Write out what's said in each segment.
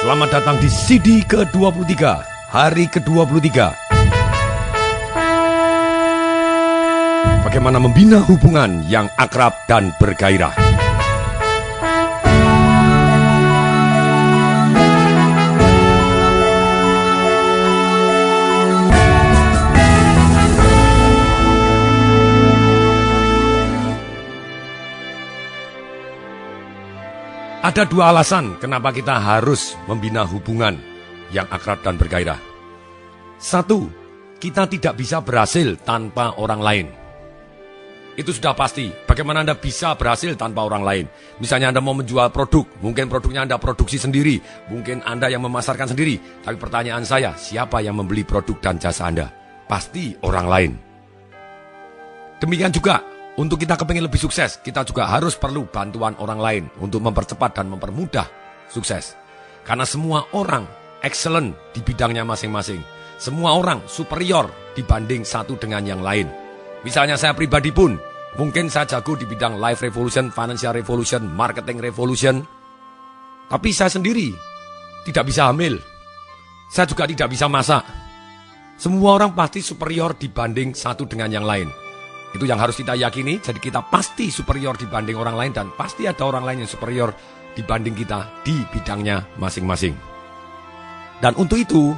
Selamat datang di CD ke-23, hari ke-23. Bagaimana membina hubungan yang akrab dan bergairah. Ada dua alasan kenapa kita harus membina hubungan yang akrab dan bergairah. Satu, kita tidak bisa berhasil tanpa orang lain. Itu sudah pasti. Bagaimana Anda bisa berhasil tanpa orang lain? Misalnya Anda mau menjual produk, mungkin produknya Anda produksi sendiri, mungkin Anda yang memasarkan sendiri. Tapi pertanyaan saya, siapa yang membeli produk dan jasa Anda? Pasti orang lain. Demikian juga, untuk kita kepingin lebih sukses, kita juga harus perlu bantuan orang lain untuk mempercepat dan mempermudah sukses. Karena semua orang excellent di bidangnya masing-masing. Semua orang superior dibanding satu dengan yang lain. Misalnya saya pribadi pun, mungkin saya jago di bidang life revolution, financial revolution, marketing revolution. Tapi saya sendiri tidak bisa hamil. Saya juga tidak bisa masak. Semua orang pasti superior dibanding satu dengan yang lain. Itu yang harus kita yakini, jadi kita pasti superior dibanding orang lain dan pasti ada orang lain yang superior dibanding kita di bidangnya masing-masing. Dan untuk itu,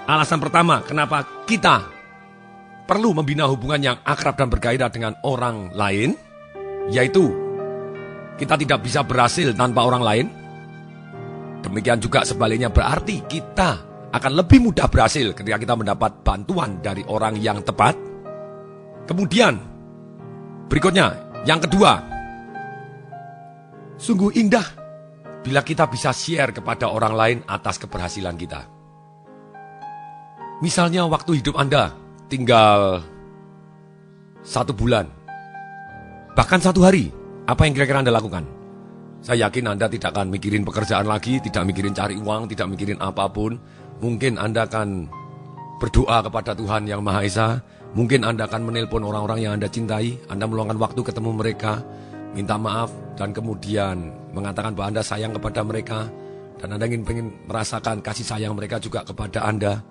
alasan pertama kenapa kita perlu membina hubungan yang akrab dan bergairah dengan orang lain, yaitu kita tidak bisa berhasil tanpa orang lain. Demikian juga sebaliknya berarti kita akan lebih mudah berhasil ketika kita mendapat bantuan dari orang yang tepat. Kemudian, berikutnya, yang kedua, sungguh indah bila kita bisa share kepada orang lain atas keberhasilan kita. Misalnya waktu hidup Anda tinggal 1 bulan, bahkan 1 hari, apa yang kira-kira Anda lakukan? Saya yakin Anda tidak akan mikirin pekerjaan lagi, tidak mikirin cari uang, tidak mikirin apapun. Mungkin Anda akan berdoa kepada Tuhan Yang Maha Esa. Mungkin Anda akan menelpon orang-orang yang Anda cintai, Anda meluangkan waktu ketemu mereka, minta maaf, dan kemudian mengatakan bahwa Anda sayang kepada mereka, dan Anda ingin merasakan kasih sayang mereka juga kepada Anda.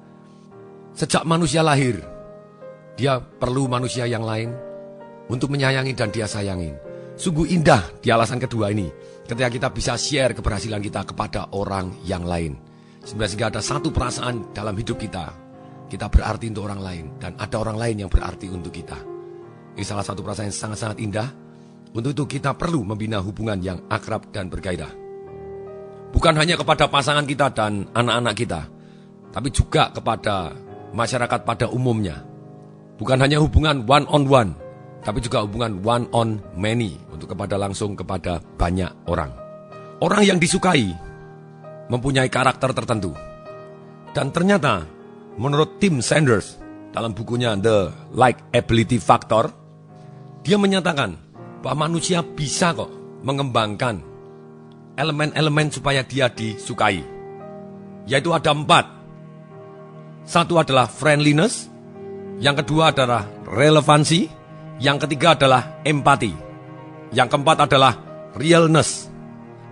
Sejak manusia lahir, dia perlu manusia yang lain untuk menyayangi dan dia sayangin. Sungguh indah di alasan kedua ini, ketika kita bisa share keberhasilan kita kepada orang yang lain. Sehingga ada satu perasaan dalam hidup kita berarti untuk orang lain, dan ada orang lain yang berarti untuk kita. Ini salah satu perasaan yang sangat-sangat indah. Untuk itu kita perlu membina hubungan yang akrab dan bergairah. Bukan hanya kepada pasangan kita dan anak-anak kita, tapi juga kepada masyarakat pada umumnya. Bukan hanya hubungan one on one, tapi juga hubungan one on many, untuk langsung kepada banyak orang. Orang yang disukai mempunyai karakter tertentu. Dan ternyata menurut Tim Sanders, dalam bukunya The Likability Factor, dia menyatakan bahwa manusia bisa kok mengembangkan elemen-elemen supaya dia disukai. Yaitu ada 4. Satu adalah friendliness, yang kedua adalah relevansi, yang ketiga adalah empati, yang keempat adalah realness.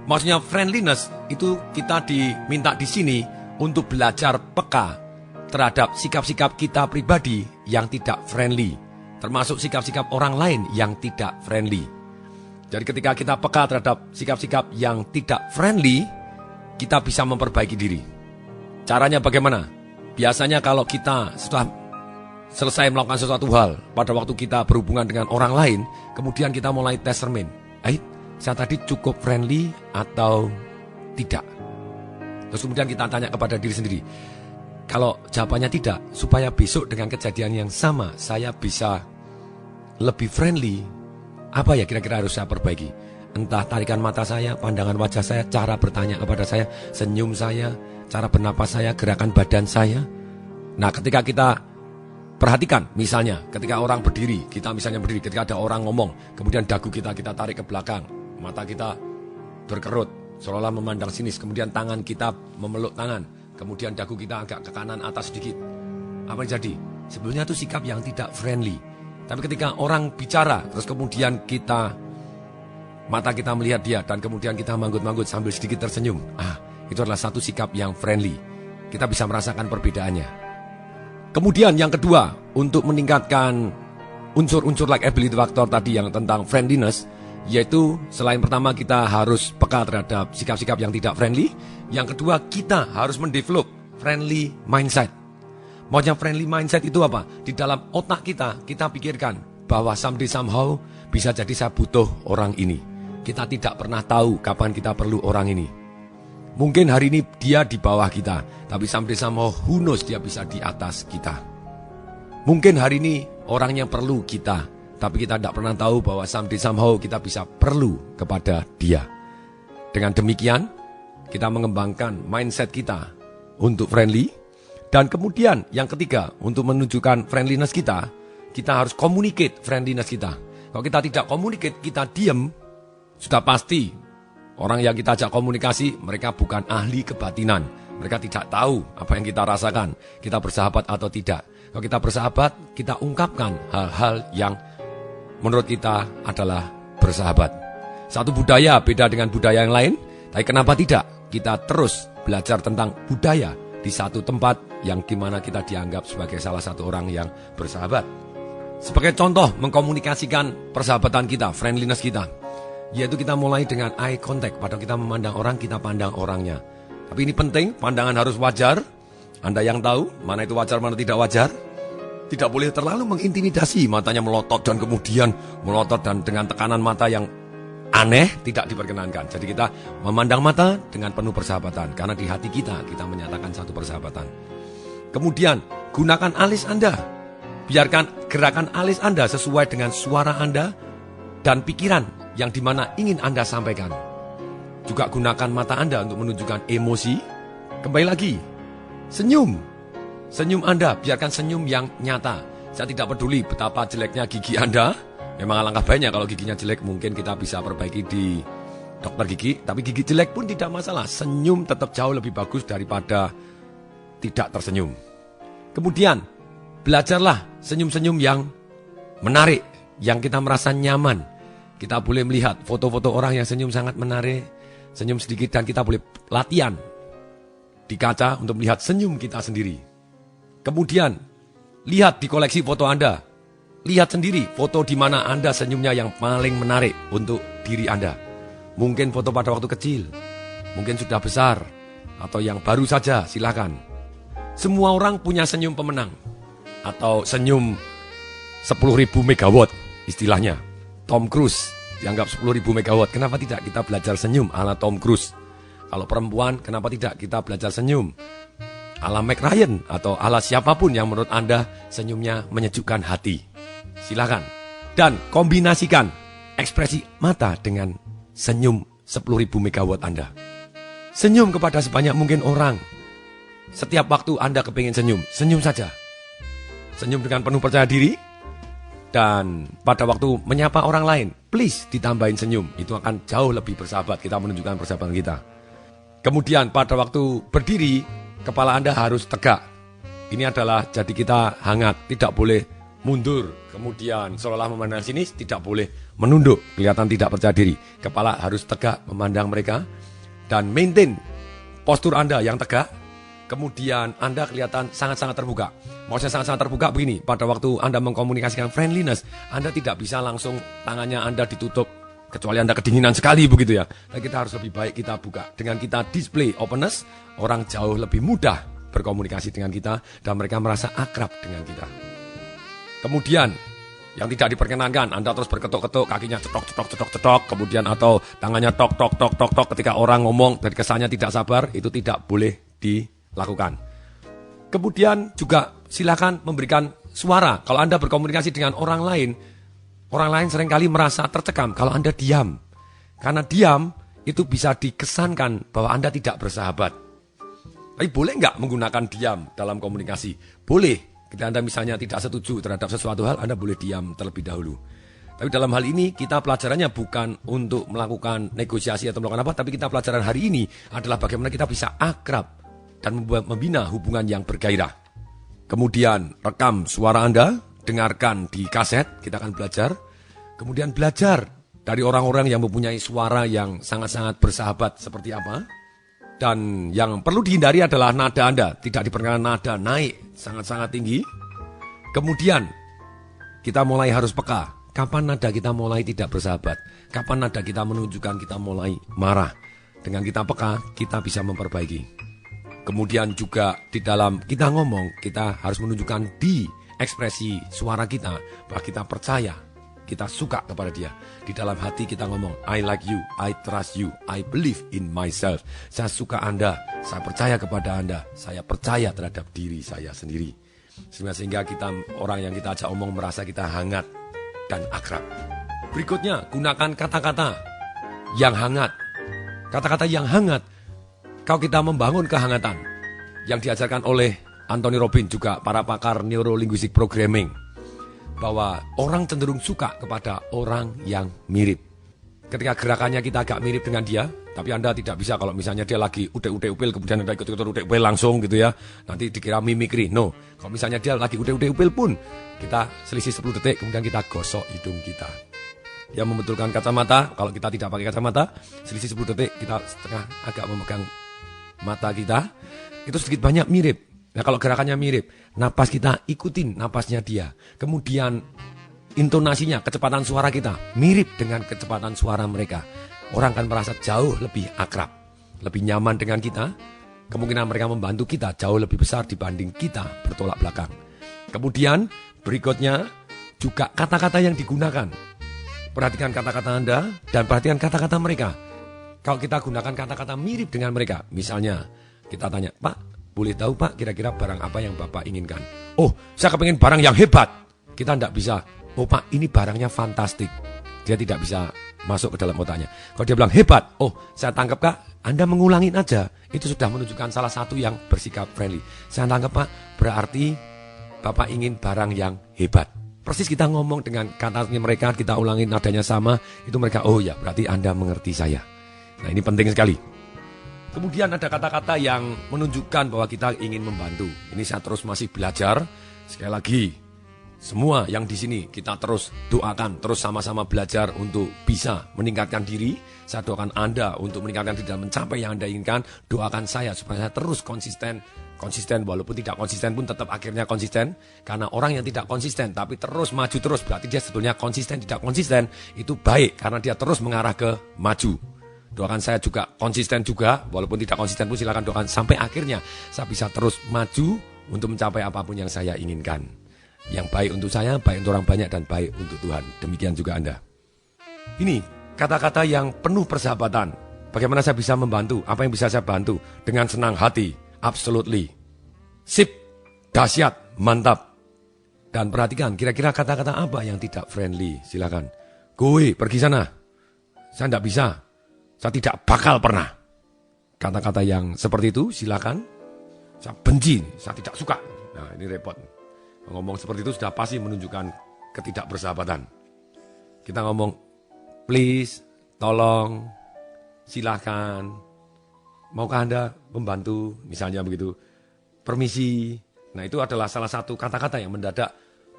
Maksudnya friendliness itu kita diminta di sini untuk belajar peka terhadap sikap-sikap kita pribadi yang tidak friendly, termasuk sikap-sikap orang lain yang tidak friendly. Jadi ketika kita peka terhadap sikap-sikap yang tidak friendly, kita bisa memperbaiki diri. Caranya bagaimana? Biasanya kalau kita sudah selesai melakukan sesuatu hal, pada waktu kita berhubungan dengan orang lain, kemudian kita mulai tes cermin. Saya tadi cukup friendly atau tidak? Terus kemudian kita tanya kepada diri sendiri. Kalau jawabannya tidak, supaya besok dengan kejadian yang sama saya bisa lebih friendly, apa ya kira-kira harus saya perbaiki? Entah tarikan mata saya, pandangan wajah saya, cara bertanya kepada saya, senyum saya, cara bernapas saya, gerakan badan saya. Nah, ketika kita perhatikan, misalnya ketika orang berdiri, kita misalnya berdiri, ketika ada orang ngomong, kemudian dagu kita tarik ke belakang, mata kita berkerut, seolah-olah memandang sinis, kemudian tangan kita memeluk tangan, kemudian dagu kita agak ke kanan atas sedikit. Apa yang jadi? Sebenarnya itu sikap yang tidak friendly. Tapi ketika orang bicara, terus kemudian mata kita melihat dia, dan kemudian kita manggut-manggut sambil sedikit tersenyum. itu adalah satu sikap yang friendly. Kita bisa merasakan perbedaannya. Kemudian yang kedua, untuk meningkatkan unsur-unsur likability factor tadi yang tentang friendliness, yaitu selain pertama kita harus peka terhadap sikap-sikap yang tidak friendly, yang kedua kita harus mendevelop friendly mindset. Maunya friendly mindset itu apa? Di dalam otak kita pikirkan bahwa someday somehow bisa jadi saya butuh orang ini. Kita tidak pernah tahu kapan kita perlu orang ini. Mungkin hari ini dia di bawah kita, tapi someday somehow who knows dia bisa di atas kita. Mungkin hari ini orang yang perlu kita, tapi kita tidak pernah tahu bahwa someday somehow kita bisa perlu kepada dia. Dengan demikian, kita mengembangkan mindset kita untuk friendly. Dan kemudian yang ketiga, untuk menunjukkan friendliness kita harus communicate friendliness kita. Kalau kita tidak communicate, kita diam, sudah pasti orang yang kita ajak komunikasi, mereka bukan ahli kebatinan. Mereka tidak tahu apa yang kita rasakan. Kita bersahabat atau tidak. Kalau kita bersahabat, kita ungkapkan hal-hal yang menurut kita adalah bersahabat. Satu budaya beda dengan budaya yang lain. Tapi kenapa tidak? Kita terus belajar tentang budaya di satu tempat yang dimana kita dianggap sebagai salah satu orang yang bersahabat. Sebagai contoh mengkomunikasikan persahabatan kita, friendliness kita, yaitu kita mulai dengan eye contact. Pada kita memandang orang, kita pandang orangnya. Tapi ini penting, pandangan harus wajar. Anda yang tahu mana itu wajar, mana tidak wajar. Tidak boleh terlalu mengintimidasi, matanya melotot dan kemudian melotot dan dengan tekanan mata yang aneh, tidak diperkenankan. Jadi kita memandang mata dengan penuh persahabatan, karena di hati kita menyatakan satu persahabatan. Kemudian gunakan alis Anda. Biarkan gerakan alis Anda sesuai dengan suara Anda dan pikiran yang dimana ingin Anda sampaikan. Juga gunakan mata Anda untuk menunjukkan emosi. Kembali lagi, senyum. Senyum Anda, biarkan senyum yang nyata. Saya tidak peduli betapa jeleknya gigi Anda. Memang alangkah baiknya kalau giginya jelek, mungkin kita bisa perbaiki di dokter gigi. Tapi gigi jelek pun tidak masalah. Senyum tetap jauh lebih bagus daripada tidak tersenyum. Kemudian, belajarlah senyum-senyum yang menarik, yang kita merasa nyaman. Kita boleh melihat foto-foto orang yang senyum sangat menarik, senyum sedikit, dan kita boleh latihan di kaca untuk melihat senyum kita sendiri. Kemudian, lihat di koleksi foto Anda. Lihat sendiri foto di mana Anda senyumnya yang paling menarik untuk diri Anda. Mungkin foto pada waktu kecil, mungkin sudah besar, atau yang baru saja, silakan. Semua orang punya senyum pemenang, atau senyum 10.000 megawatt istilahnya. Tom Cruise dianggap 10.000 megawatt. Kenapa tidak kita belajar senyum ala Tom Cruise? Kalau perempuan, kenapa tidak kita belajar senyum ala Meg Ryan atau ala siapapun yang menurut Anda senyumnya menyejukkan hati? Silakan. Dan kombinasikan ekspresi mata dengan senyum 10.000 megawatt Anda. Senyum kepada sebanyak mungkin orang. Setiap waktu Anda kepingin senyum, senyum saja. Senyum dengan penuh percaya diri. Dan pada waktu menyapa orang lain, please ditambahin senyum. Itu akan jauh lebih bersahabat, kita menunjukkan persahabatan kita. Kemudian pada waktu berdiri, kepala Anda harus tegak. Ini adalah jadi kita hangat, tidak boleh mundur. Kemudian seolah memandang sini, tidak boleh menunduk, kelihatan tidak percaya diri. Kepala harus tegak memandang mereka. Dan maintain postur Anda yang tegak. Kemudian Anda kelihatan sangat-sangat terbuka. Maksudnya sangat-sangat terbuka begini, pada waktu Anda mengkomunikasikan friendliness, Anda tidak bisa langsung tangannya Anda ditutup, kecuali Anda kedinginan sekali begitu ya. Tapi kita harus lebih baik kita buka. Dengan kita display openness, orang jauh lebih mudah berkomunikasi dengan kita dan mereka merasa akrab dengan kita. Kemudian, yang tidak diperkenankan, Anda terus berketuk-ketuk, kakinya cetok, kemudian atau tangannya tok, ketika orang ngomong dan kesannya tidak sabar, itu tidak boleh dilakukan. Kemudian juga silakan memberikan suara. Kalau Anda berkomunikasi dengan orang lain seringkali merasa tercekam kalau Anda diam. Karena diam itu bisa dikesankan bahwa Anda tidak bersahabat. Tapi boleh nggak menggunakan diam dalam komunikasi? Boleh. Ketika Anda misalnya tidak setuju terhadap sesuatu hal, Anda boleh diam terlebih dahulu. Tapi dalam hal ini kita pelajarannya bukan untuk melakukan negosiasi atau melakukan apa, tapi kita pelajaran hari ini adalah bagaimana kita bisa akrab dan membina hubungan yang bergairah. Kemudian rekam suara Anda, dengarkan di kaset, kita akan belajar. Kemudian belajar dari orang-orang yang mempunyai suara yang sangat-sangat bersahabat seperti apa. Dan yang perlu dihindari adalah nada Anda. Tidak diperkenankan nada naik sangat-sangat tinggi. Kemudian kita mulai harus peka. Kapan nada kita mulai tidak bersahabat? Kapan nada kita menunjukkan kita mulai marah? Dengan kita peka, kita bisa memperbaiki. Kemudian juga di dalam kita ngomong, kita harus menunjukkan di ekspresi suara kita bahwa kita percaya, kita suka kepada dia. Di dalam hati kita ngomong, I like you, I trust you, I believe in myself. Saya suka Anda, saya percaya kepada Anda, saya percaya terhadap diri saya sendiri. Sehingga kita, orang yang kita ajak omong merasa kita hangat dan akrab. Berikutnya, gunakan kata-kata yang hangat. Kata-kata yang hangat, kalau kita membangun kehangatan yang diajarkan oleh Anthony Robbins juga para pakar neurolinguistic programming, bahwa orang cenderung suka kepada orang yang mirip. Ketika gerakannya kita agak mirip dengan dia, tapi Anda tidak bisa kalau misalnya dia lagi ude-ude-upil, kemudian Anda ikut-ikut ude-upil langsung gitu ya. Nanti dikira mimikri. No, kalau misalnya dia lagi ude-ude-upil pun, kita selisih 10 detik, kemudian kita gosok hidung kita. Dia membetulkan kacamata, kalau kita tidak pakai kacamata, selisih 10 detik, kita setengah agak memegang mata kita, itu sedikit banyak mirip. Nah kalau gerakannya mirip, napas kita ikutin napasnya dia. Kemudian intonasinya, kecepatan suara kita mirip dengan kecepatan suara mereka. Orang akan merasa jauh lebih akrab, lebih nyaman dengan kita. Kemungkinan mereka membantu kita jauh lebih besar dibanding kita bertolak belakang. Kemudian berikutnya juga kata-kata yang digunakan. Perhatikan kata-kata Anda dan perhatikan kata-kata mereka. Kalau kita gunakan kata-kata mirip dengan mereka, misalnya kita tanya, Pak, boleh tahu Pak kira-kira barang apa yang Bapak inginkan? Oh, saya kepengen barang yang hebat. Kita tidak bisa, oh Pak ini barangnya fantastik. Dia tidak bisa masuk ke dalam otaknya. Kalau dia bilang hebat, oh saya tangkap Kak, Anda mengulangin aja. Itu sudah menunjukkan salah satu yang bersikap friendly. Saya tangkap Pak, berarti Bapak ingin barang yang hebat. Persis kita ngomong dengan katanya mereka, kita ulangin nadanya sama, itu mereka, oh ya berarti Anda mengerti saya. Nah ini penting sekali. Kemudian ada kata-kata yang menunjukkan bahwa kita ingin membantu. Ini saya terus masih belajar. Sekali lagi, semua yang di sini kita terus doakan, terus sama-sama belajar untuk bisa meningkatkan diri. Saya doakan Anda untuk meningkatkan diri dan mencapai yang Anda inginkan. Doakan saya supaya saya terus konsisten, walaupun tidak konsisten pun tetap akhirnya konsisten. Karena orang yang tidak konsisten tapi terus maju terus, berarti dia sebetulnya konsisten, tidak konsisten. Itu baik karena dia terus mengarah ke maju. Doakan saya juga konsisten juga, walaupun tidak konsisten pun silakan doakan sampai akhirnya saya bisa terus maju untuk mencapai apapun yang saya inginkan. Yang baik untuk saya, baik untuk orang banyak, dan baik untuk Tuhan. Demikian juga Anda. Ini kata-kata yang penuh persahabatan. Bagaimana saya bisa membantu? Apa yang bisa saya bantu? Dengan senang hati. Absolutely. Sip. Dahsyat. Mantap. Dan perhatikan, kira-kira kata-kata apa yang tidak friendly? Silakan. Gue, pergi sana. Saya tidak bisa. Saya tidak bakal pernah. Kata-kata yang seperti itu, silakan. Saya benci, saya tidak suka. Nah, ini repot. Ngomong seperti itu sudah pasti menunjukkan ketidakbersahabatan. Kita ngomong, please, tolong, silakan. Maukah Anda membantu? Misalnya begitu. Permisi. Nah, itu adalah salah satu kata-kata yang mendadak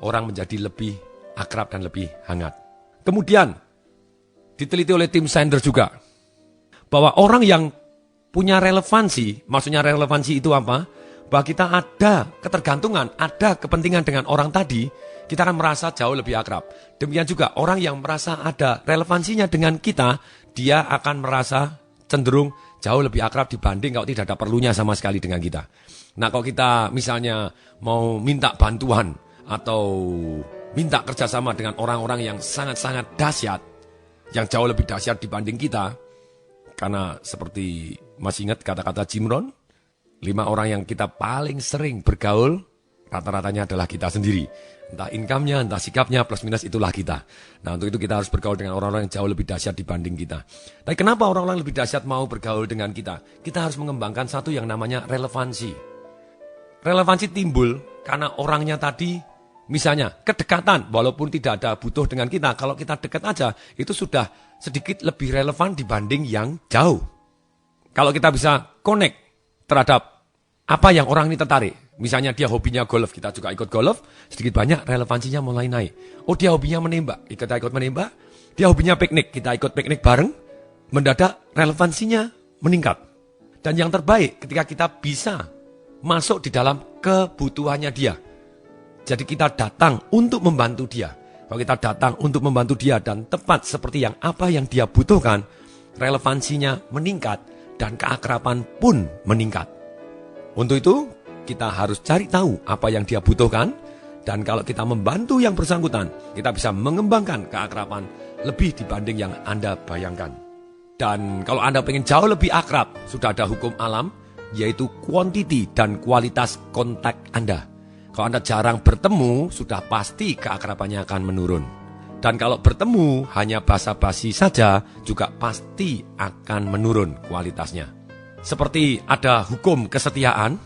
orang menjadi lebih akrab dan lebih hangat. Kemudian, diteliti oleh tim Sanders juga, bahwa orang yang punya relevansi, maksudnya relevansi itu apa? Bahwa kita ada ketergantungan, ada kepentingan dengan orang tadi, kita akan merasa jauh lebih akrab. Demikian juga orang yang merasa ada relevansinya dengan kita, dia akan merasa cenderung jauh lebih akrab dibanding kalau tidak ada perlunya sama sekali dengan kita. Nah kalau kita misalnya mau minta bantuan atau minta kerjasama dengan orang-orang yang sangat-sangat dahsyat, yang jauh lebih dahsyat dibanding kita, karena seperti masih ingat kata-kata Jim Rohn, 5 orang yang kita paling sering bergaul, rata-ratanya adalah kita sendiri. Entah income-nya, entah sikapnya, plus minus itulah kita. Nah untuk itu kita harus bergaul dengan orang-orang yang jauh lebih dahsyat dibanding kita. Tapi kenapa orang-orang lebih dahsyat mau bergaul dengan kita? Kita harus mengembangkan satu yang namanya relevansi. Relevansi timbul karena orangnya tadi, misalnya kedekatan, walaupun tidak ada butuh dengan kita, kalau kita dekat aja, itu sudah sedikit lebih relevan dibanding yang jauh. Kalau kita bisa connect terhadap apa yang orang ini tertarik. Misalnya dia hobinya golf, kita juga ikut golf, sedikit banyak relevansinya mulai naik. Oh dia hobinya menembak, kita ikut menembak. Dia hobinya piknik, kita ikut piknik bareng. Mendadak relevansinya meningkat. Dan yang terbaik ketika kita bisa masuk di dalam kebutuhannya dia. Jadi kita datang untuk membantu dia. Kalau kita datang untuk membantu dia dan tepat seperti apa yang dia butuhkan, relevansinya meningkat dan keakraban pun meningkat. Untuk itu, kita harus cari tahu apa yang dia butuhkan. Dan kalau kita membantu yang bersangkutan, kita bisa mengembangkan keakraban lebih dibanding yang Anda bayangkan. Dan kalau Anda pengen jauh lebih akrab, sudah ada hukum alam, yaitu quantity dan kualitas kontak Anda. Kalau Anda jarang bertemu, sudah pasti keakrabannya akan menurun. Dan kalau bertemu hanya basa-basi saja, juga pasti akan menurun kualitasnya. Seperti ada hukum kesetiaan,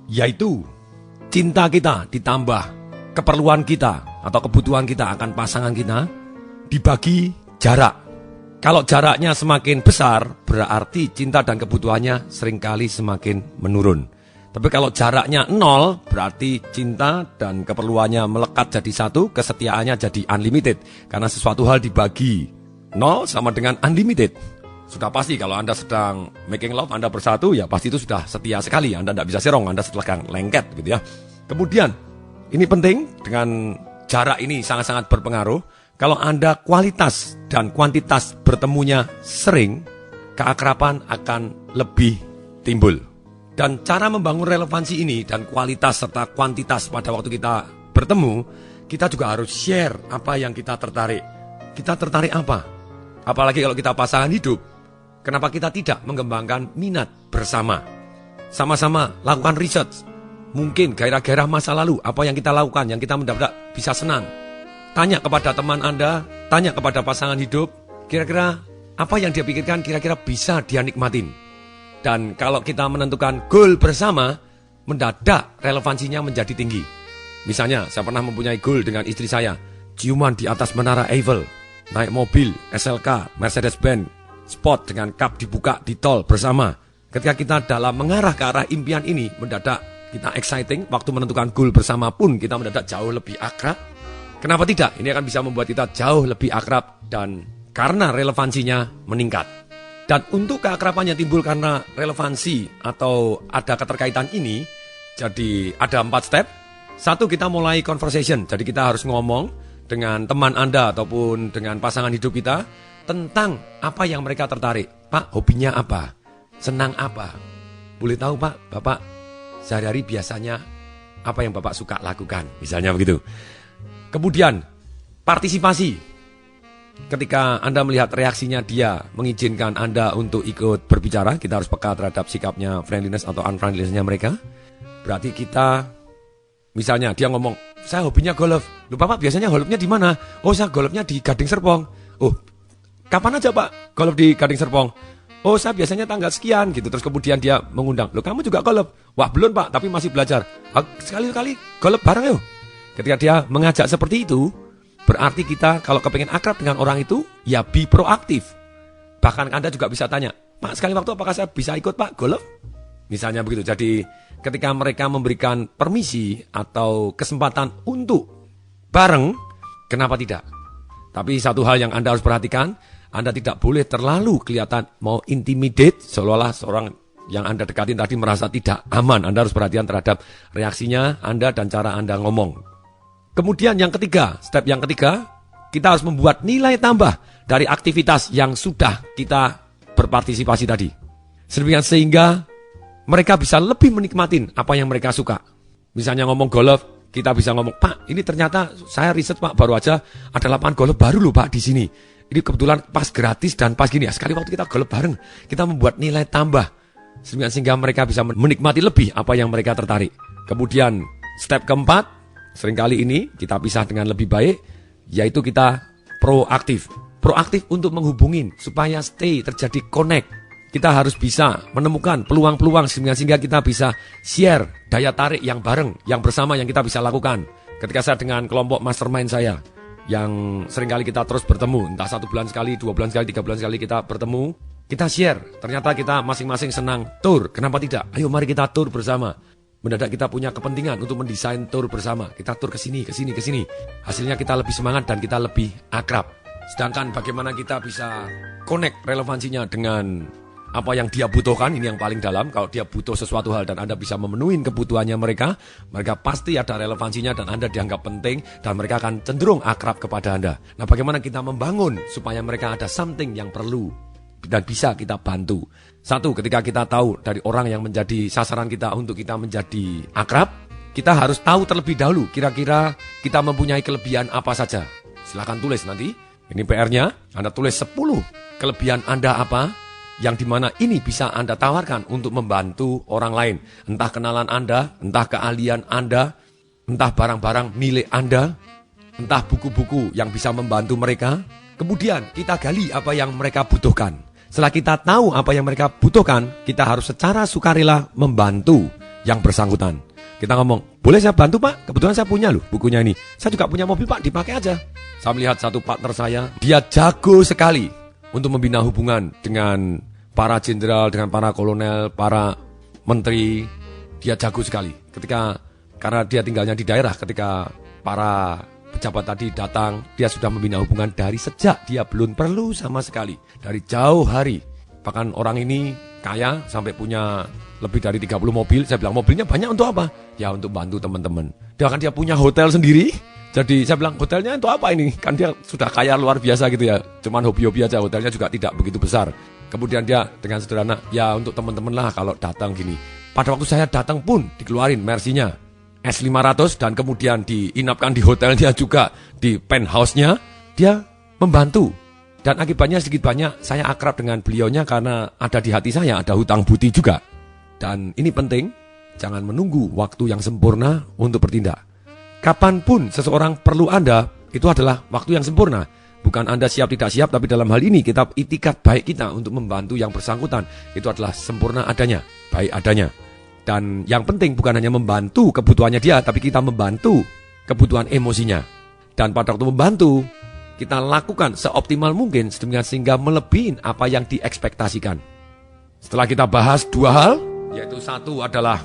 yaitu cinta kita ditambah keperluan kita atau kebutuhan kita akan pasangan kita dibagi jarak. Kalau jaraknya semakin besar, berarti cinta dan kebutuhannya seringkali semakin menurun. Tapi kalau jaraknya 0, berarti cinta dan keperluannya melekat jadi satu, kesetiaannya jadi unlimited. Karena sesuatu hal dibagi 0 sama dengan unlimited. Sudah pasti kalau Anda sedang making love, Anda bersatu, ya pasti itu sudah setia sekali. Anda tidak bisa serong, Anda setelah lengket gitu ya. Kemudian, ini penting, dengan jarak ini sangat-sangat berpengaruh. Kalau Anda kualitas dan kuantitas bertemunya sering, keakraban akan lebih timbul. Dan cara membangun relevansi ini dan kualitas serta kuantitas pada waktu kita bertemu, kita juga harus share apa yang kita tertarik. Kita tertarik apa? Apalagi kalau kita pasangan hidup, kenapa kita tidak mengembangkan minat bersama? Sama-sama lakukan research. Mungkin gairah-gairah masa lalu, apa yang kita lakukan, yang kita mendapat bisa senang. Tanya kepada teman Anda, tanya kepada pasangan hidup, kira-kira apa yang dia pikirkan kira-kira bisa dia nikmatin. Dan kalau kita menentukan goal bersama, mendadak relevansinya menjadi tinggi. Misalnya, saya pernah mempunyai goal dengan istri saya, ciuman di atas menara Eiffel, naik mobil, SLK, Mercedes-Benz, spot dengan kap dibuka di tol bersama. Ketika kita dalam mengarah ke arah impian ini, mendadak kita exciting, waktu menentukan goal bersama pun kita mendadak jauh lebih akrab. Kenapa tidak? Ini akan bisa membuat kita jauh lebih akrab dan karena relevansinya meningkat. Dan untuk keakrabannya timbul karena relevansi atau ada keterkaitan ini, jadi ada 4 step. 1, kita mulai conversation. Jadi kita harus ngomong dengan teman Anda ataupun dengan pasangan hidup kita tentang apa yang mereka tertarik. Pak, hobinya apa? Senang apa? Boleh tahu Pak, Bapak sehari-hari biasanya apa yang Bapak suka lakukan? Misalnya begitu. Kemudian, partisipasi. Ketika Anda melihat reaksinya dia mengizinkan Anda untuk ikut berbicara, kita harus peka terhadap sikapnya friendliness atau unfriendliness-nya mereka. Berarti kita, misalnya dia ngomong, saya hobinya golf. Loh Bapak biasanya golfnya di mana? Oh saya golfnya di Gading Serpong. Oh kapan aja Pak golf di Gading Serpong? Oh saya biasanya tanggal sekian gitu. Terus kemudian dia mengundang, loh kamu juga golf? Wah belum Pak, tapi masih belajar. Sekali-kali golf bareng yuk. Ketika dia mengajak seperti itu, berarti kita kalau kepengen akrab dengan orang itu, ya be proaktif. Bahkan Anda juga bisa tanya, Pak sekali waktu apakah saya bisa ikut Pak golf? Misalnya begitu. Jadi ketika mereka memberikan permisi atau kesempatan untuk bareng, kenapa tidak? Tapi satu hal yang Anda harus perhatikan, Anda tidak boleh terlalu kelihatan mau intimidate, seolah-olah seorang yang Anda dekatin tadi merasa tidak aman. Anda harus perhatian terhadap reaksinya Anda dan cara Anda ngomong. Kemudian yang ketiga, step yang ketiga, kita harus membuat nilai tambah dari aktivitas yang sudah kita berpartisipasi tadi. Sehingga mereka bisa lebih menikmatin apa yang mereka suka. Misalnya ngomong golf, kita bisa ngomong, Pak, ini ternyata saya riset Pak, baru aja ada lapangan golf baru loh Pak di sini. Ini kebetulan pas gratis dan pas gini ya. Sekali waktu kita golf bareng, kita membuat nilai tambah. Sehingga mereka bisa menikmati lebih apa yang mereka tertarik. Kemudian step keempat, seringkali ini kita pisah dengan lebih baik, yaitu kita proaktif. Proaktif untuk menghubungin supaya stay terjadi connect. Kita harus bisa menemukan peluang-peluang sehingga kita bisa share daya tarik yang bareng, yang bersama yang kita bisa lakukan. Ketika saya dengan kelompok mastermind saya, yang seringkali kita terus bertemu, entah 1 bulan sekali, 2 bulan sekali, 3 bulan sekali kita bertemu, kita share. Ternyata kita masing-masing senang tour, kenapa tidak? Ayo mari kita tour bersama. Mendadak kita punya kepentingan untuk mendesain tour bersama. Kita tour ke sini, ke sini, ke sini. Hasilnya kita lebih semangat dan kita lebih akrab. Sedangkan bagaimana kita bisa connect relevansinya dengan apa yang dia butuhkan, ini yang paling dalam. Kalau dia butuh sesuatu hal dan Anda bisa memenuhi kebutuhannya mereka pasti ada relevansinya dan Anda dianggap penting dan mereka akan cenderung akrab kepada Anda. Nah, bagaimana kita membangun supaya mereka ada something yang perlu dan bisa kita bantu. Satu, ketika kita tahu dari orang yang menjadi sasaran kita untuk kita menjadi akrab, kita harus tahu terlebih dahulu kira-kira kita mempunyai kelebihan apa saja. Silakan tulis nanti, ini PR-nya, Anda tulis 10 kelebihan Anda apa, yang dimana ini bisa Anda tawarkan untuk membantu orang lain. Entah kenalan Anda, entah keahlian Anda, entah barang-barang milik Anda, entah buku-buku yang bisa membantu mereka. Kemudian kita gali apa yang mereka butuhkan. Setelah kita tahu apa yang mereka butuhkan, kita harus secara sukarela membantu yang bersangkutan. Kita ngomong, boleh saya bantu Pak? Kebetulan saya punya loh bukunya ini. Saya juga punya mobil Pak, dipakai aja. Saya melihat satu partner saya, dia jago sekali untuk membina hubungan dengan para jenderal, dengan para kolonel, para menteri. Dia jago sekali. Karena dia tinggalnya di daerah, ketika para pejabat tadi datang, dia sudah membina hubungan dari sejak dia belum perlu sama sekali. Dari jauh hari. Bahkan orang ini kaya sampai punya lebih dari 30 mobil. Saya bilang, mobilnya banyak untuk apa? Ya untuk bantu teman-teman. Dia punya hotel sendiri. Jadi saya bilang, hotelnya untuk apa ini? Kan dia sudah kaya luar biasa gitu ya. Cuman hobi-hobi aja, hotelnya juga tidak begitu besar. Kemudian dia dengan sederhana, ya untuk teman-teman lah kalau datang gini. Pada waktu saya datang pun dikeluarin Mercy-nya S500 dan kemudian diinapkan di hotelnya juga, di penthouse-nya. Dia membantu. Dan akibatnya sedikit banyak saya akrab dengan beliaunya karena ada di hati saya, ada hutang budi juga. Dan ini penting, jangan menunggu waktu yang sempurna untuk bertindak. Kapanpun seseorang perlu Anda, itu adalah waktu yang sempurna. Bukan Anda siap tidak siap, tapi dalam hal ini kita itikat baik kita untuk membantu yang bersangkutan. Itu adalah sempurna adanya, baik adanya. Dan yang penting bukan hanya membantu kebutuhannya dia, tapi kita membantu kebutuhan emosinya. Dan pada waktu membantu, kita lakukan seoptimal mungkin sehingga melebihi apa yang diekspektasikan. Setelah kita bahas 2 hal, yaitu satu adalah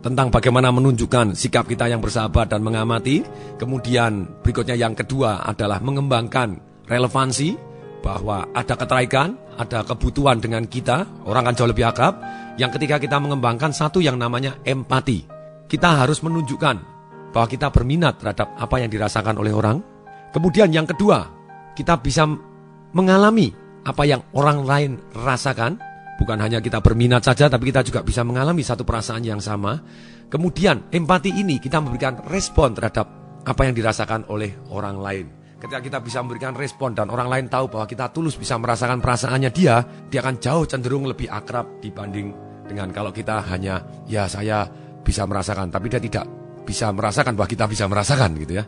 tentang bagaimana menunjukkan sikap kita yang bersahabat dan mengamati. Kemudian berikutnya yang kedua adalah mengembangkan relevansi, bahwa ada keterkaitan, ada kebutuhan dengan kita, orang akan jauh lebih akrab. Yang ketiga kita mengembangkan satu yang namanya empati. Kita harus menunjukkan bahwa kita berminat terhadap apa yang dirasakan oleh orang. Kemudian yang kedua, kita bisa mengalami apa yang orang lain rasakan. Bukan hanya kita berminat saja, tapi kita juga bisa mengalami satu perasaan yang sama. Kemudian empati ini kita memberikan respon terhadap apa yang dirasakan oleh orang lain. Ketika kita bisa memberikan respon dan orang lain tahu bahwa kita tulus bisa merasakan perasaannya dia akan jauh cenderung lebih akrab dibanding dengan kalau kita hanya, ya saya bisa merasakan, tapi dia tidak bisa merasakan bahwa kita bisa merasakan gitu ya.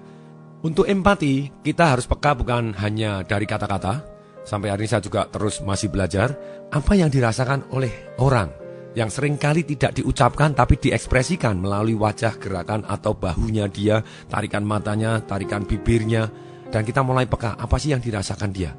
Untuk empati, kita harus peka bukan hanya dari kata-kata. Sampai hari ini saya juga terus masih belajar apa yang dirasakan oleh orang yang seringkali tidak diucapkan tapi diekspresikan melalui wajah, gerakan atau bahunya dia, tarikan matanya, tarikan bibirnya, dan kita mulai peka apa sih yang dirasakan dia.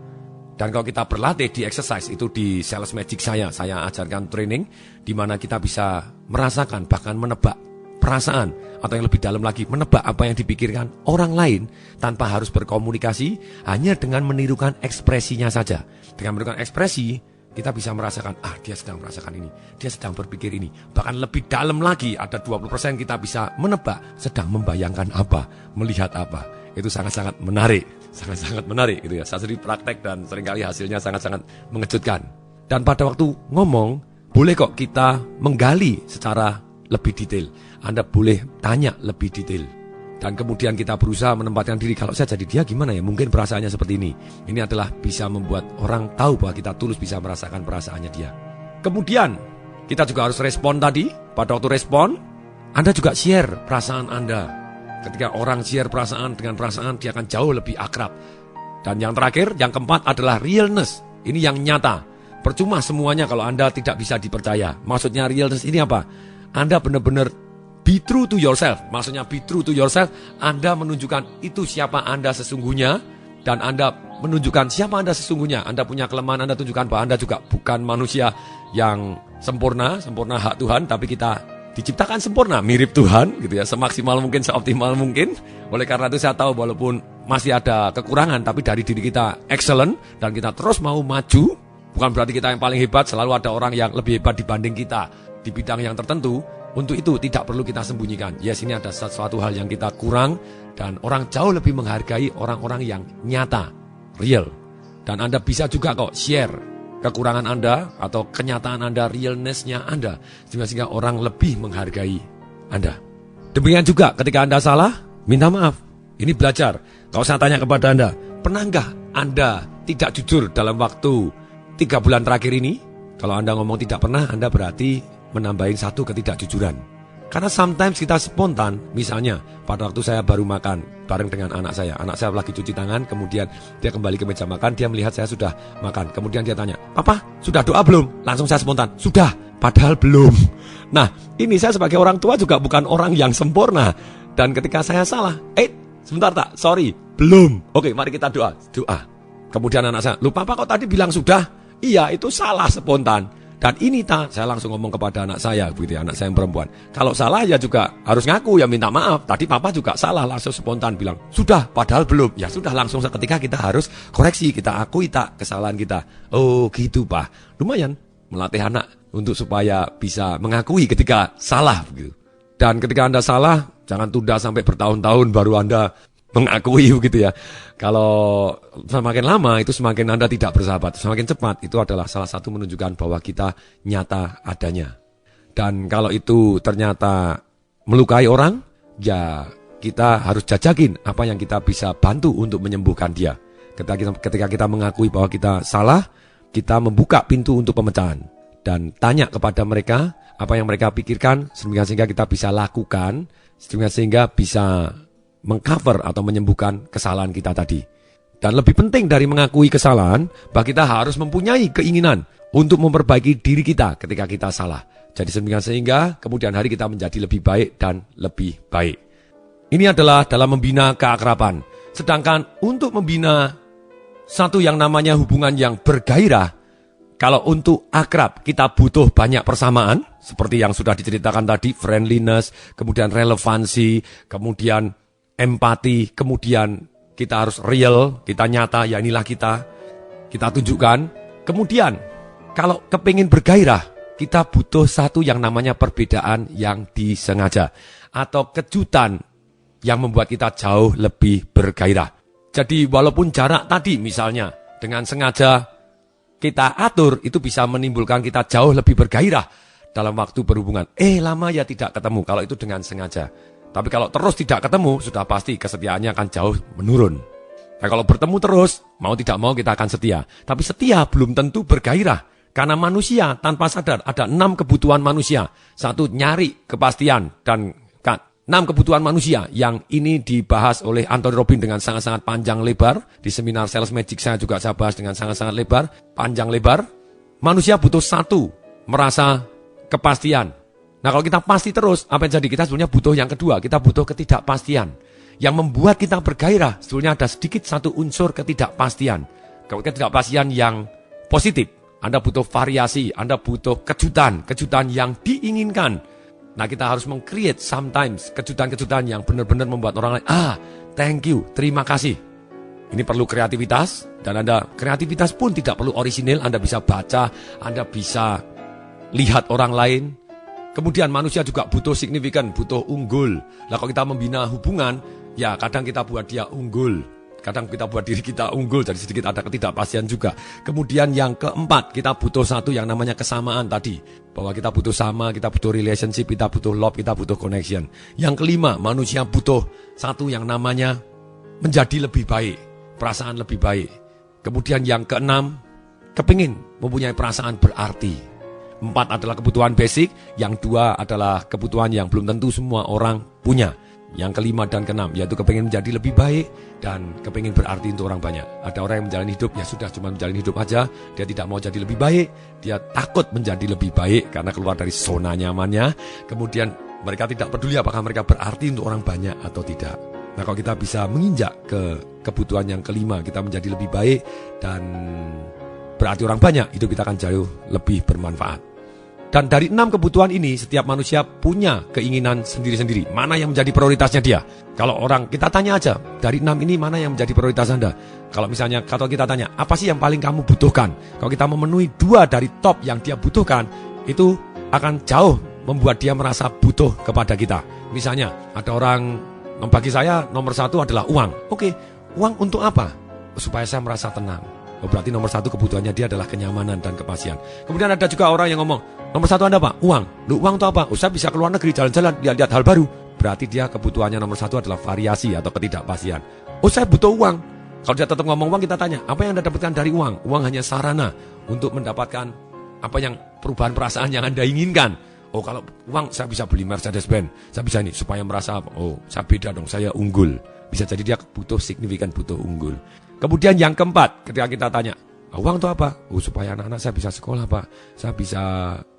Dan kalau kita berlatih di exercise, itu di Sales Magic saya ajarkan training di mana kita bisa merasakan bahkan menebak perasaan atau yang lebih dalam lagi menebak apa yang dipikirkan orang lain tanpa harus berkomunikasi, hanya dengan menirukan ekspresinya saja. Dengan menirukan ekspresi, kita bisa merasakan, dia sedang merasakan ini, dia sedang berpikir ini. Bahkan lebih dalam lagi, ada 20% kita bisa menebak sedang membayangkan apa, melihat apa. Itu sangat-sangat menarik, sangat-sangat menarik gitu ya. Saya sendiri praktek dan seringkali hasilnya sangat-sangat mengejutkan. Dan pada waktu ngomong, boleh kok kita menggali secara lebih detail. Anda boleh tanya lebih detail. Dan kemudian kita berusaha menempatkan diri, kalau saya jadi dia gimana ya? Mungkin perasaannya seperti ini. Ini adalah bisa membuat orang tahu bahwa kita tulus bisa merasakan perasaannya dia. Kemudian kita juga harus respon tadi. Pada waktu respon, Anda juga share perasaan Anda. Ketika orang share perasaan dengan perasaan, dia akan jauh lebih akrab. Dan yang terakhir, yang keempat adalah realness. Ini yang nyata. Percuma semuanya kalau Anda tidak bisa dipercaya. Maksudnya realness ini apa? Anda benar-benar be true to yourself. Maksudnya be true to yourself, Anda menunjukkan itu siapa Anda sesungguhnya. Dan Anda menunjukkan siapa Anda sesungguhnya. Anda punya kelemahan, Anda tunjukkan bahwa Anda juga bukan manusia yang sempurna hak Tuhan. Tapi kita diciptakan sempurna, mirip Tuhan gitu ya, semaksimal mungkin, seoptimal mungkin. Oleh karena itu saya tahu walaupun masih ada kekurangan, tapi dari diri kita excellent dan kita terus mau maju, Bukan berarti kita yang paling hebat, selalu ada orang yang lebih hebat dibanding kita di bidang yang tertentu. Untuk itu tidak perlu kita sembunyikan. Yes, ini ada sesuatu hal yang kita kurang, dan orang jauh lebih menghargai orang-orang yang nyata, real. Dan Anda bisa juga kok share kekurangan Anda atau kenyataan Anda, realness-nya Anda, sehingga orang lebih menghargai Anda. Demikian juga ketika Anda salah, minta maaf. Ini belajar. Kalau saya tanya kepada Anda, pernah nggak Anda tidak jujur dalam waktu 3 bulan terakhir ini? Kalau Anda ngomong tidak pernah, Anda berarti menambahin 1 ketidakjujuran. Karena sometimes kita spontan. Misalnya pada waktu saya baru makan bareng dengan anak saya lagi cuci tangan, kemudian dia kembali ke meja makan, dia melihat saya sudah makan, kemudian dia tanya, "Papa, sudah doa belum?" Langsung saya spontan, "Sudah," padahal belum. Nah, ini saya sebagai orang tua juga bukan orang yang sempurna. Dan ketika saya salah, sebentar tak, sorry, belum. Oke, mari kita doa. Kemudian anak saya, "Loh, Papa kok tadi bilang sudah?" Iya, itu salah spontan. Dan ini saya langsung ngomong kepada anak saya, begitu ya, anak saya yang perempuan. Kalau salah ya juga harus ngaku, ya minta maaf. Tadi Papa juga salah, langsung spontan bilang, "Sudah," padahal belum. Ya sudah, langsung seketika kita harus koreksi, kita akui kesalahan kita. Oh gitu Pak, lumayan melatih anak untuk supaya bisa mengakui ketika salah begitu. Dan ketika Anda salah, jangan tunda sampai bertahun-tahun baru Anda mengakui begitu ya. Kalau semakin lama itu semakin Anda tidak bersahabat, semakin cepat. Itu adalah salah satu menunjukkan bahwa kita nyata adanya. Dan kalau itu ternyata melukai orang, ya kita harus jajakin apa yang kita bisa bantu untuk menyembuhkan dia. Ketika kita mengakui bahwa kita salah, kita membuka pintu untuk pemecahan. Dan tanya kepada mereka apa yang mereka pikirkan, sehingga kita bisa lakukan, sehingga bisa mengcover atau menyembuhkan kesalahan kita tadi. Dan lebih penting dari mengakui kesalahan, bahwa kita harus mempunyai keinginan untuk memperbaiki diri kita ketika kita salah. Jadi sehingga kemudian hari kita menjadi lebih baik dan lebih baik. Ini adalah dalam membina keakraban. Sedangkan untuk membina satu yang namanya hubungan yang bergairah, kalau untuk akrab kita butuh banyak persamaan, seperti yang sudah diceritakan tadi, friendliness, kemudian relevansi, kemudian empati, kemudian kita harus real, kita nyata, ya inilah kita tunjukkan. Kemudian kalau kepingin bergairah, kita butuh satu yang namanya perbedaan yang disengaja, atau kejutan yang membuat kita jauh lebih bergairah. Jadi walaupun jarak tadi misalnya dengan sengaja kita atur, itu bisa menimbulkan kita jauh lebih bergairah dalam waktu berhubungan. Lama ya tidak ketemu, kalau itu dengan sengaja. Tapi kalau terus tidak ketemu, sudah pasti kesetiaannya akan jauh menurun. Nah, kalau bertemu terus, mau tidak mau kita akan setia. Tapi setia belum tentu bergairah. Karena manusia tanpa sadar, ada 6 kebutuhan manusia. 1, nyari kepastian. Dan 6 kebutuhan manusia yang ini dibahas oleh Anthony Robbins dengan sangat-sangat panjang lebar. Di seminar Sales Magic saya juga bahas dengan sangat-sangat lebar, panjang lebar. Manusia butuh 1, merasa kepastian. Nah, kalau kita pasti terus, apa yang jadi? Kita sebenarnya butuh yang kedua, kita butuh ketidakpastian. Yang membuat kita bergairah, sebetulnya ada sedikit 1 unsur ketidakpastian. Ketidakpastian yang positif. Anda butuh variasi, Anda butuh kejutan yang diinginkan. Nah, kita harus meng-create sometimes kejutan-kejutan yang benar-benar membuat orang lain, thank you, terima kasih. Ini perlu kreativitas, dan kreativitas pun tidak perlu orisinil. Anda bisa baca, Anda bisa lihat orang lain. Kemudian manusia juga butuh signifikan, butuh unggul. Nah, kalau kita membina hubungan, ya kadang kita buat dia unggul, kadang kita buat diri kita unggul, jadi sedikit ada ketidakpastian juga. Kemudian yang keempat, kita butuh 1 yang namanya kesamaan tadi. Bahwa kita butuh sama, kita butuh relationship, kita butuh love, kita butuh connection. Yang kelima, manusia butuh 1 yang namanya menjadi lebih baik, perasaan lebih baik. Kemudian yang keenam, kepingin mempunyai perasaan berarti. 4 adalah kebutuhan basic, yang 2 adalah kebutuhan yang belum tentu semua orang punya. Yang kelima dan keenam, yaitu kepingin menjadi lebih baik dan kepingin berarti untuk orang banyak. Ada orang yang menjalani hidup, ya sudah cuma menjalani hidup aja, dia tidak mau jadi lebih baik, dia takut menjadi lebih baik karena keluar dari zona nyamannya. Kemudian mereka tidak peduli apakah mereka berarti untuk orang banyak atau tidak. Nah, kalau kita bisa menginjak ke kebutuhan yang kelima, kita menjadi lebih baik dan berarti orang banyak, hidup kita akan jauh lebih bermanfaat. Dan dari 6 kebutuhan ini, setiap manusia punya keinginan sendiri-sendiri. Mana yang menjadi prioritasnya dia? Kalau orang, kita tanya aja, dari 6 ini mana yang menjadi prioritas Anda? Kalau misalnya, kalau kita tanya, apa sih yang paling kamu butuhkan? Kalau kita memenuhi 2 dari top yang dia butuhkan, itu akan jauh membuat dia merasa butuh kepada kita. Misalnya, ada orang, bagi saya nomor 1 adalah uang. Oke, uang untuk apa? Supaya saya merasa tenang. Berarti nomor 1 kebutuhannya dia adalah kenyamanan dan kepastian. Kemudian ada juga orang yang ngomong, nomor 1 Anda apa? Uang. Uang itu apa? Saya bisa keluar negeri, jalan-jalan, lihat hal baru. Berarti dia kebutuhannya nomor 1 adalah variasi atau ketidakpastian. Saya butuh uang. Kalau dia tetap ngomong uang, kita tanya, apa yang Anda dapatkan dari uang? Uang hanya sarana untuk mendapatkan apa yang perubahan perasaan yang Anda inginkan. Kalau uang saya bisa beli Mercedes-Benz, saya bisa ini supaya merasa, saya beda dong, saya unggul. Bisa jadi dia butuh signifikan, butuh unggul. Kemudian yang keempat, ketika kita tanya, uang itu apa? Supaya anak-anak saya bisa sekolah, Pak. Saya bisa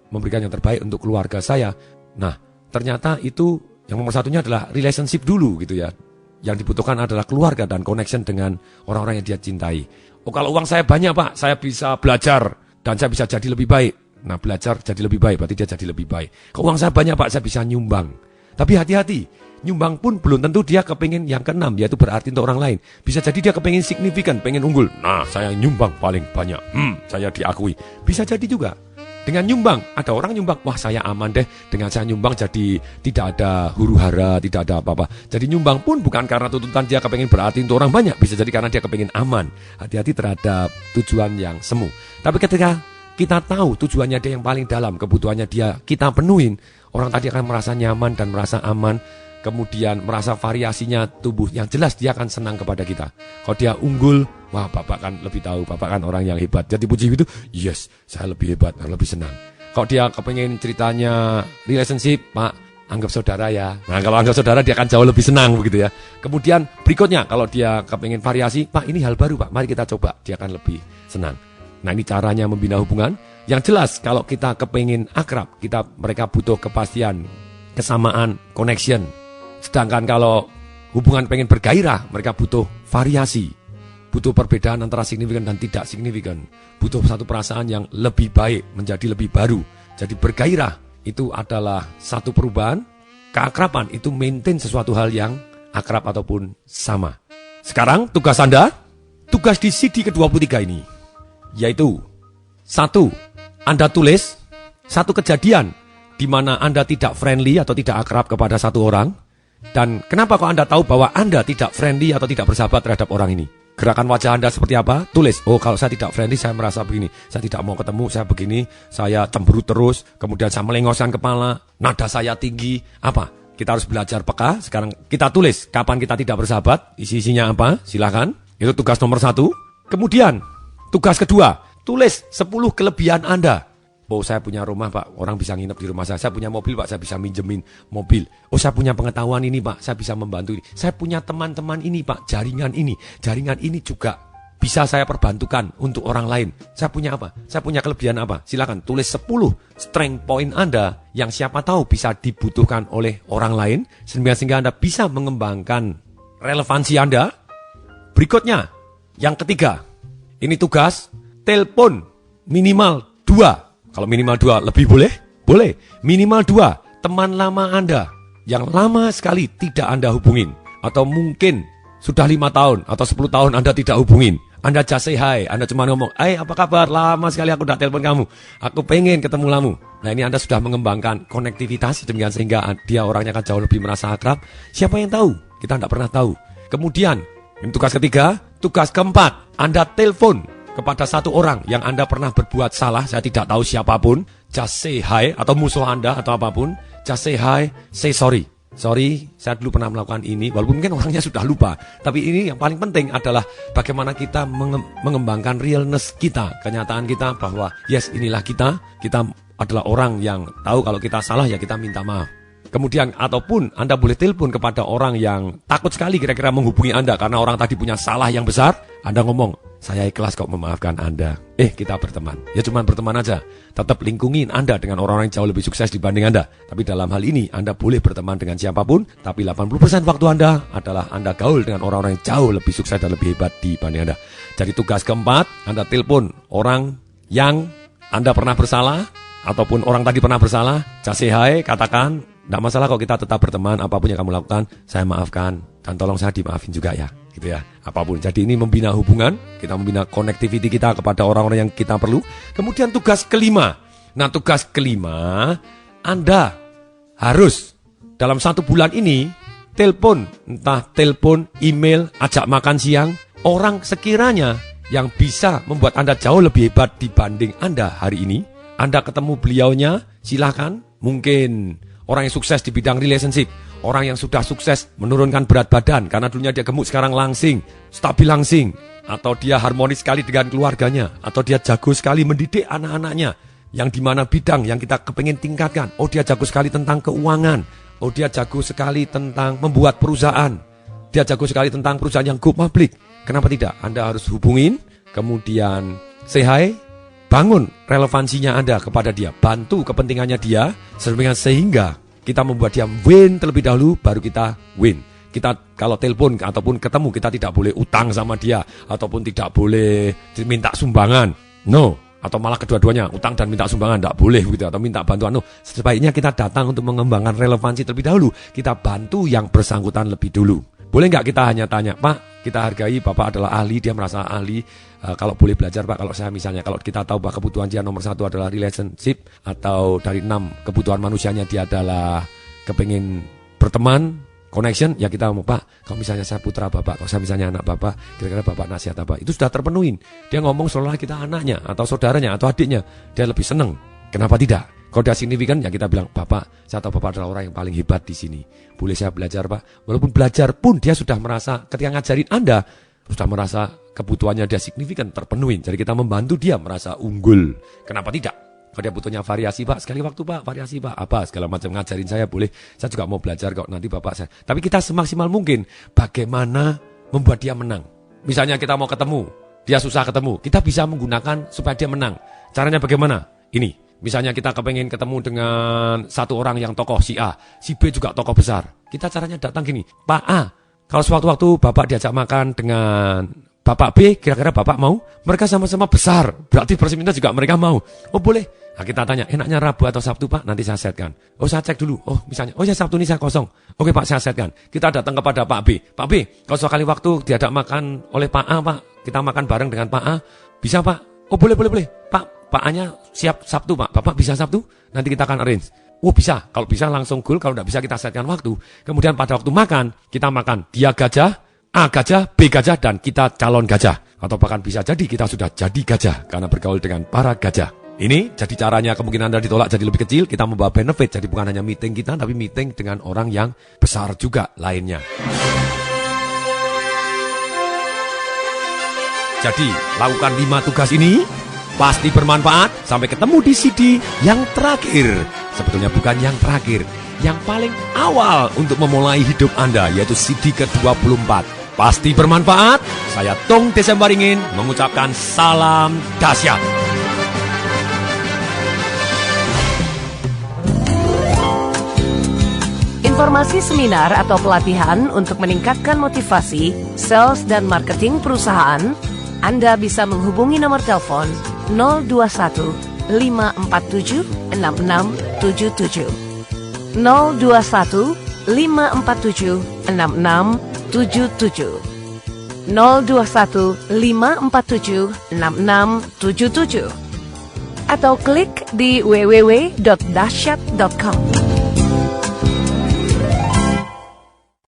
memberikan yang terbaik untuk keluarga saya. Nah, ternyata itu yang nomor 1-nya adalah relationship dulu gitu ya. Yang dibutuhkan adalah keluarga dan connection dengan orang-orang yang dia cintai. Kalau uang saya banyak, Pak, saya bisa belajar dan saya bisa jadi lebih baik. Nah, belajar jadi lebih baik, berarti dia jadi lebih baik. Kalau uang saya banyak, Pak, saya bisa nyumbang. Tapi hati-hati. Nyumbang pun belum tentu dia kepingin yang ke-6, yaitu berarti untuk orang lain. Bisa jadi dia kepingin signifikan, pengen unggul. Nah, saya nyumbang paling banyak. Saya diakui. Bisa jadi juga. Dengan nyumbang, ada orang nyumbang, wah saya aman deh. Dengan saya nyumbang jadi tidak ada huru-hara, tidak ada apa-apa. Jadi nyumbang pun bukan karena tuntutan dia kepingin berarti untuk orang banyak. Bisa jadi karena dia kepingin aman. Hati-hati terhadap tujuan yang semu. Tapi ketika kita tahu tujuannya dia yang paling dalam, kebutuhannya dia kita penuhin, orang tadi akan merasa nyaman dan merasa aman. Kemudian merasa variasinya tubuh yang jelas, dia akan senang kepada kita. Kalau dia unggul, wah Bapak kan lebih tahu, Bapak kan orang yang hebat. Jadi puji itu, yes, saya lebih hebat, lebih senang. Kalau dia kepengen ceritanya relationship, Pak, anggap saudara ya. Nah, kalau anggap saudara dia akan jauh lebih senang begitu ya. Kemudian berikutnya, kalau dia kepengen variasi, Pak ini hal baru Pak, mari kita coba. Dia akan lebih senang. Nah, ini caranya membina hubungan. Yang jelas, kalau kita kepengen akrab, mereka butuh kepastian, kesamaan, connection. Sedangkan kalau hubungan pengen bergairah, mereka butuh variasi. Butuh perbedaan antara signifikan dan tidak signifikan. Butuh satu perasaan yang lebih baik, menjadi lebih baru. Jadi bergairah itu adalah satu perubahan. Keakraban itu maintain sesuatu hal yang akrab ataupun sama. Sekarang tugas Anda, tugas di CD ke-23 ini, yaitu 1. Anda tulis satu kejadian di mana Anda tidak friendly atau tidak akrab kepada satu orang. Dan kenapa kok Anda tahu bahwa Anda tidak friendly atau tidak bersahabat terhadap orang ini? Gerakan wajah Anda seperti apa? Tulis, kalau saya tidak friendly, saya merasa begini. Saya tidak mau ketemu, saya begini. Saya cemberut terus, kemudian saya melengoskan kepala, nada saya tinggi. Apa? Kita harus belajar peka. Sekarang kita tulis, kapan kita tidak bersahabat, isi-isinya apa? Silakan. Itu tugas nomor 1. Kemudian, tugas kedua, tulis 10 kelebihan Anda. Saya punya rumah Pak, orang bisa nginep di rumah saya. Saya punya mobil Pak, saya bisa minjemin mobil. Saya punya pengetahuan ini Pak, saya bisa membantu ini. Saya punya teman-teman ini Pak, jaringan ini juga bisa saya perbantukan untuk orang lain. Saya punya apa? Saya punya kelebihan apa? Silakan tulis 10 strength point Anda yang siapa tahu bisa dibutuhkan oleh orang lain, sehingga Anda bisa mengembangkan relevansi Anda. Berikutnya, yang ketiga, ini tugas, telepon minimal 2. Kalau minimal 2 lebih boleh? Boleh. Minimal 2 teman lama Anda yang lama sekali tidak Anda hubungin. Atau mungkin sudah 5 tahun atau 10 tahun Anda tidak hubungin. Anda just say hi, Anda cuma ngomong, apa kabar? Lama sekali aku tidak telepon kamu. Aku pengen ketemu kamu. Nah, ini Anda sudah mengembangkan konektivitas demikian sehingga dia orangnya akan jauh lebih merasa akrab. Siapa yang tahu? Kita tidak pernah tahu. Kemudian, ini tugas ketiga. Tugas keempat, Anda telepon kepada satu orang yang Anda pernah berbuat salah, saya tidak tahu siapapun, just say hi, atau musuh Anda atau apapun, just say hi, say sorry. Sorry, saya dulu pernah melakukan ini, walaupun mungkin orangnya sudah lupa. Tapi ini yang paling penting adalah bagaimana kita mengembangkan realness kita, kenyataan kita bahwa yes, inilah kita adalah orang yang tahu kalau kita salah ya kita minta maaf. Kemudian ataupun Anda boleh telepon kepada orang yang takut sekali kira-kira menghubungi Anda karena orang tadi punya salah yang besar. Anda ngomong, saya ikhlas kok memaafkan Anda. Kita berteman. Ya cuma berteman aja. Tetap lingkungin Anda dengan orang-orang yang jauh lebih sukses dibanding Anda. Tapi dalam hal ini Anda boleh berteman dengan siapapun. Tapi 80% waktu Anda adalah Anda gaul dengan orang-orang yang jauh lebih sukses dan lebih hebat dibanding Anda. Jadi tugas keempat, Anda telepon orang yang Anda pernah bersalah. ataupun orang tadi pernah bersalah, just say hi, katakan, tidak masalah kok kita tetap berteman, apapun yang kamu lakukan, saya maafkan, dan tolong saya dimaafin juga ya, gitu ya, apapun. Jadi ini membina hubungan, kita membina connectivity kita kepada orang-orang yang kita perlu. Kemudian tugas kelima, nah tugas kelima, Anda harus dalam 1 bulan ini, telepon, entah telepon, email, ajak makan siang, orang sekiranya yang bisa membuat Anda jauh lebih hebat dibanding Anda hari ini. Anda ketemu beliaunya, silakan. Mungkin orang yang sukses di bidang relationship, orang yang sudah sukses menurunkan berat badan, karena dulunya dia gemuk sekarang langsing, stabil langsing. Atau dia harmonis sekali dengan keluarganya, atau dia jago sekali mendidik anak-anaknya, yang dimana bidang yang kita kepengen tingkatkan. Oh, dia jago sekali tentang keuangan. Oh, dia jago sekali tentang membuat perusahaan. Dia jago sekali tentang perusahaan yang go public. Kenapa tidak? Anda harus hubungin, kemudian say hi, bangun relevansinya Anda kepada dia, bantu kepentingannya dia, sehingga kita membuat dia win terlebih dahulu, baru kita win. Kita kalau telepon ataupun ketemu, kita tidak boleh utang sama dia, ataupun tidak boleh minta sumbangan. No. Atau malah kedua-duanya, utang dan minta sumbangan, tidak boleh gitu, atau minta bantuan. No. Sebaiknya kita datang untuk mengembangkan relevansi terlebih dahulu. Kita bantu yang bersangkutan lebih dulu. Boleh nggak kita hanya tanya, Pak, kita hargai Bapak adalah ahli, dia merasa ahli, kalau boleh belajar Pak, kalau saya misalnya, kalau kita tahu bahwa kebutuhan dia nomor 1 adalah relationship, atau dari 6 kebutuhan manusianya dia adalah kepingin berteman, connection, ya kita mau, Pak, kalau misalnya saya putra Bapak, kalau saya misalnya anak Bapak, kira-kira Bapak nasihat apa? Itu sudah terpenuhin. Dia ngomong seolah kita anaknya, atau saudaranya, atau adiknya. Dia lebih senang. Kenapa tidak? Kalau dia signifikan, ya kita bilang, Bapak, saya tahu Bapak adalah orang yang paling hebat di sini. Boleh saya belajar, Pak? Walaupun belajar pun, dia sudah merasa, ketika ngajarin Anda, sudah merasa kebutuhannya dia signifikan, terpenuhin. Jadi kita membantu dia merasa unggul. Kenapa tidak? Kalau dia butuhnya variasi, Pak, sekali waktu, Pak, variasi, Pak, apa, segala macam ngajarin saya, boleh. Saya juga mau belajar kok, nanti Bapak saya. Tapi kita semaksimal mungkin, bagaimana membuat dia menang. Misalnya kita mau ketemu, dia susah ketemu, kita bisa menggunakan supaya dia menang. Caranya bagaimana? Ini, misalnya kita kepengen ketemu dengan satu orang yang tokoh si A, si B juga tokoh besar. Kita caranya datang gini, Pak A, kalau sewaktu-waktu Bapak diajak makan dengan Bapak B, kira-kira Bapak mau? Mereka sama-sama besar, berarti bersimilar juga mereka mau. Oh boleh. Nah kita tanya, enaknya Rabu atau Sabtu Pak? Nanti saya setkan. Oh saya cek dulu. Oh misalnya, oh ya Sabtu ini saya kosong. Oke Pak, saya setkan. Kita datang kepada Pak B. Pak B, kalau sekali waktu diajak makan oleh Pak A Pak, kita makan bareng dengan Pak A, bisa Pak? Oh boleh. Pak A-nya siap Sabtu Pak. Bapak bisa Sabtu? Nanti kita akan arrange. Oh bisa, kalau bisa langsung goal, kalau tidak bisa kita setkan waktu. Kemudian pada waktu makan, kita makan dia gajah, A gajah, B gajah, dan kita calon gajah. Atau bahkan bisa jadi kita sudah jadi gajah karena bergaul dengan para gajah. Ini jadi caranya, kemungkinan Anda ditolak jadi lebih kecil, kita membawa benefit. Jadi bukan hanya meeting kita, tapi meeting dengan orang yang besar juga lainnya. Jadi lakukan 5 tugas ini, pasti bermanfaat. Sampai ketemu di CD yang terakhir. Sebetulnya bukan yang terakhir, yang paling awal untuk memulai hidup Anda, yaitu CD ke-24. Pasti bermanfaat. Saya Tung Desembaringin mengucapkan salam dahsyat. Informasi seminar atau pelatihan untuk meningkatkan motivasi, sales dan marketing perusahaan, Anda bisa menghubungi nomor telepon 021 547 6677. 021 547 6677. 021 547 6677. Atau klik di www.dahsyat.com.